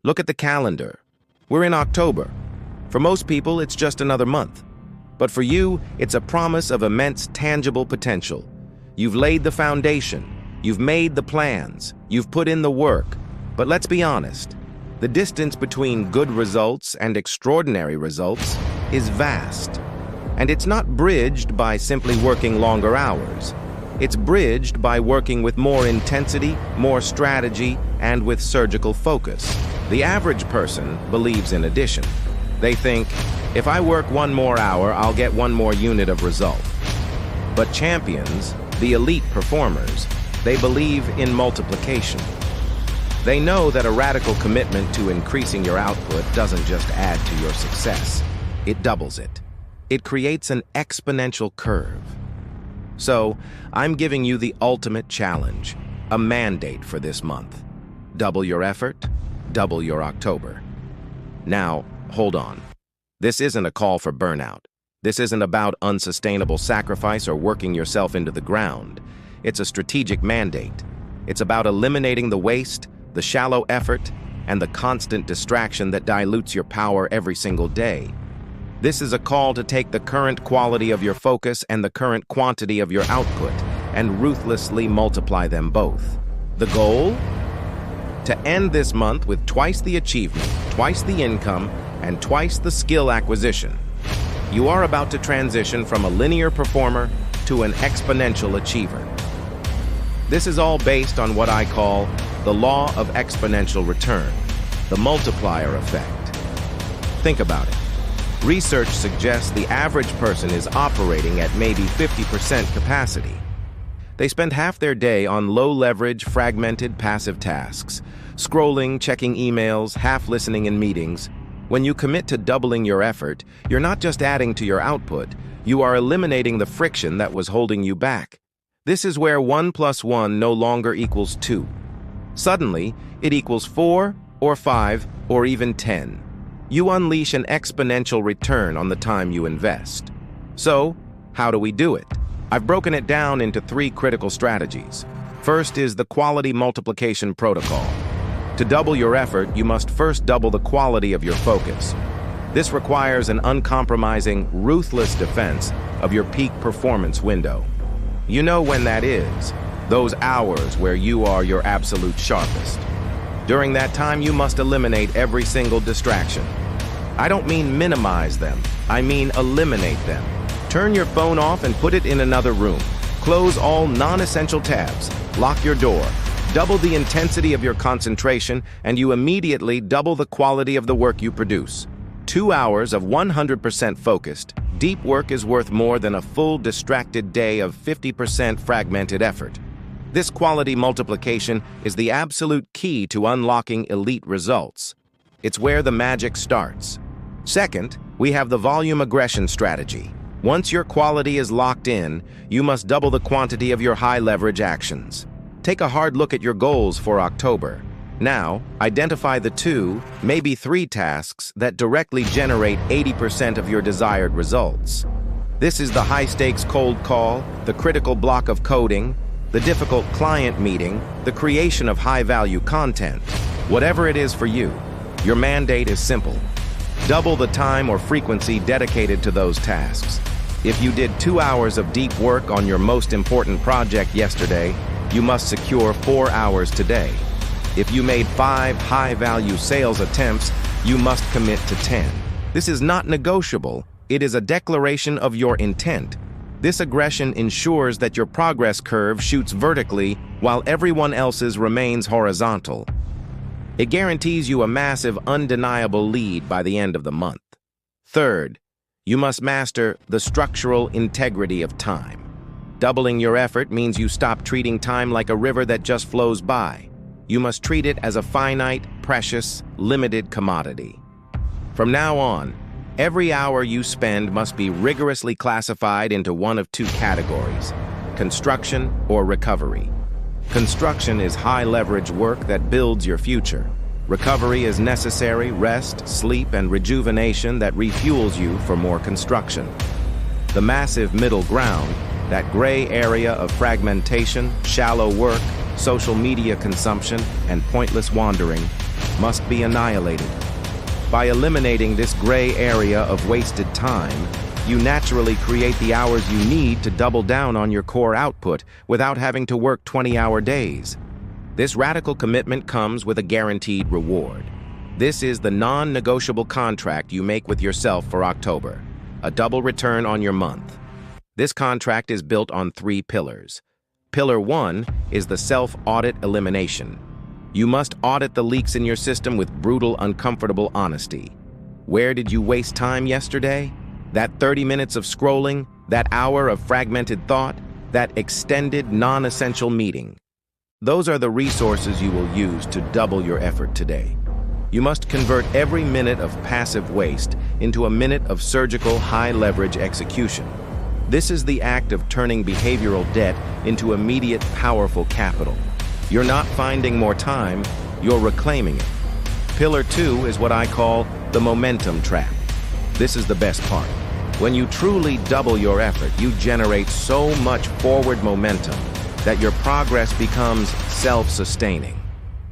Look at the calendar. We're in October. For most people, it's just another month. But for you, it's a promise of immense tangible potential. You've laid the foundation. You've made the plans. You've put in the work. But let's be honest. The distance between good results and extraordinary results is vast. And it's not bridged by simply working longer hours. It's bridged by working with more intensity, more strategy, and with surgical focus. The average person believes in addition. They think, if I work one more hour, I'll get one more unit of result. But champions, the elite performers, they believe in multiplication. They know that a radical commitment to increasing your output doesn't just add to your success. It doubles it. It creates an exponential curve. So, I'm giving you the ultimate challenge, a mandate for this month. Double your effort, double your October. Now, hold on. This isn't a call for burnout. This isn't about unsustainable sacrifice or working yourself into the ground. It's a strategic mandate. It's about eliminating the waste, the shallow effort, and the constant distraction that dilutes your power every single day. This is a call to take the current quality of your focus and the current quantity of your output and ruthlessly multiply them both. The goal? To end this month with twice the achievement, twice the income, and twice the skill acquisition. You are about to transition from a linear performer to an exponential achiever. This is all based on what I call the Law of Exponential Return, the Multiplier Effect. Think about it. Research suggests the average person is operating at maybe 50% capacity. They spend half their day on low-leverage, fragmented, passive tasks, scrolling, checking emails, half listening in meetings. When you commit to doubling your effort, you're not just adding to your output, you are eliminating the friction that was holding you back. This is where 1 + 1 no longer equals 2. Suddenly, it equals 4 or 5 or even 10. You unleash an exponential return on the time you invest. So, how do we do it? I've broken it down into 3 critical strategies. First is the quality multiplication protocol. To double your effort, you must first double the quality of your focus. This requires an uncompromising, ruthless defense of your peak performance window. You know when that is, those hours where you are your absolute sharpest. During that time, you must eliminate every single distraction. I don't mean minimize them, I mean eliminate them. Turn your phone off and put it in another room. Close all non-essential tabs. Lock your door. Double the intensity of your concentration, and you immediately double the quality of the work you produce. 2 hours of 100% focused, deep work is worth more than a full distracted day of 50% fragmented effort. This quality multiplication is the absolute key to unlocking elite results. It's where the magic starts. Second, we have the volume aggression strategy. Once your quality is locked in, you must double the quantity of your high-leverage actions. Take a hard look at your goals for October. Now, identify the 2, maybe 3 tasks that directly generate 80% of your desired results. This is the high-stakes cold call, the critical block of coding, the difficult client meeting, the creation of high-value content. Whatever it is for you, your mandate is simple. Double the time or frequency dedicated to those tasks. If you did 2 hours of deep work on your most important project yesterday, you must secure 4 hours today. If you made 5 high-value sales attempts, you must commit to 10. This is not negotiable. It is a declaration of your intent. This aggression ensures that your progress curve shoots vertically while everyone else's remains horizontal. It guarantees you a massive, undeniable lead by the end of the month. Third, you must master the structural integrity of time. Doubling your effort means you stop treating time like a river that just flows by. You must treat it as a finite, precious, limited commodity. From now on, every hour you spend must be rigorously classified into one of 2 categories: construction or recovery. Construction is high-leverage work that builds your future. Recovery is necessary rest, sleep, and rejuvenation that refuels you for more construction. The massive middle ground, that gray area of fragmentation, shallow work, social media consumption, and pointless wandering, must be annihilated. By eliminating this gray area of wasted time, you naturally create the hours you need to double down on your core output without having to work 20-hour days. This radical commitment comes with a guaranteed reward. This is the non-negotiable contract you make with yourself for October, a double return on your month. This contract is built on 3 pillars. Pillar 1 is the self-audit elimination. You must audit the leaks in your system with brutal, uncomfortable honesty. Where did you waste time yesterday? That 30 minutes of scrolling, that hour of fragmented thought, that extended, non-essential meeting. Those are the resources you will use to double your effort today. You must convert every minute of passive waste into a minute of surgical, high-leverage execution. This is the act of turning behavioral debt into immediate, powerful capital. You're not finding more time, you're reclaiming it. Pillar 2 is what I call the momentum trap. This is the best part. When you truly double your effort, you generate so much forward momentum that your progress becomes self-sustaining.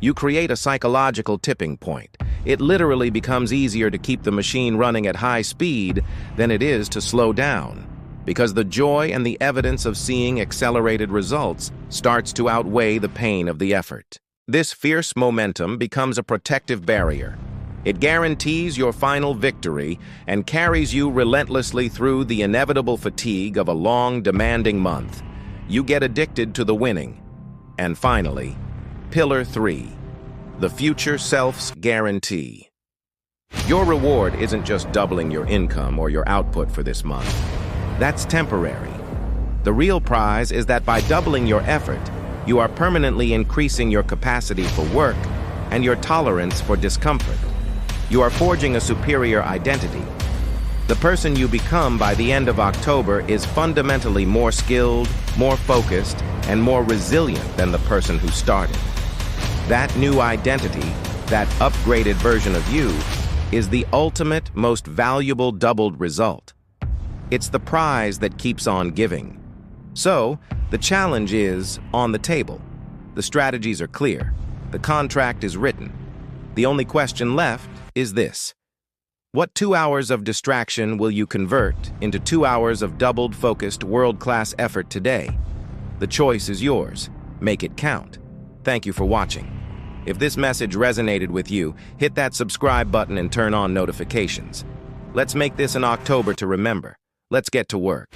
You create a psychological tipping point. It literally becomes easier to keep the machine running at high speed than it is to slow down, because the joy and the evidence of seeing accelerated results starts to outweigh the pain of the effort. This fierce momentum becomes a protective barrier. It guarantees your final victory and carries you relentlessly through the inevitable fatigue of a long, demanding month. You get addicted to the winning. And finally, Pillar 3, the future self's guarantee. Your reward isn't just doubling your income or your output for this month. That's temporary. The real prize is that by doubling your effort, you are permanently increasing your capacity for work and your tolerance for discomfort. You are forging a superior identity. The person you become by the end of October is fundamentally more skilled, more focused, and more resilient than the person who started. That new identity, that upgraded version of you, is the ultimate, most valuable doubled result. It's the prize that keeps on giving. So, the challenge is on the table. The strategies are clear. The contract is written. The only question left is this. What 2 hours of distraction will you convert into 2 hours of doubled, focused, world-class effort today? The choice is yours. Make it count. Thank you for watching. If this message resonated with you, hit that subscribe button and turn on notifications. Let's make this an October to remember. Let's get to work.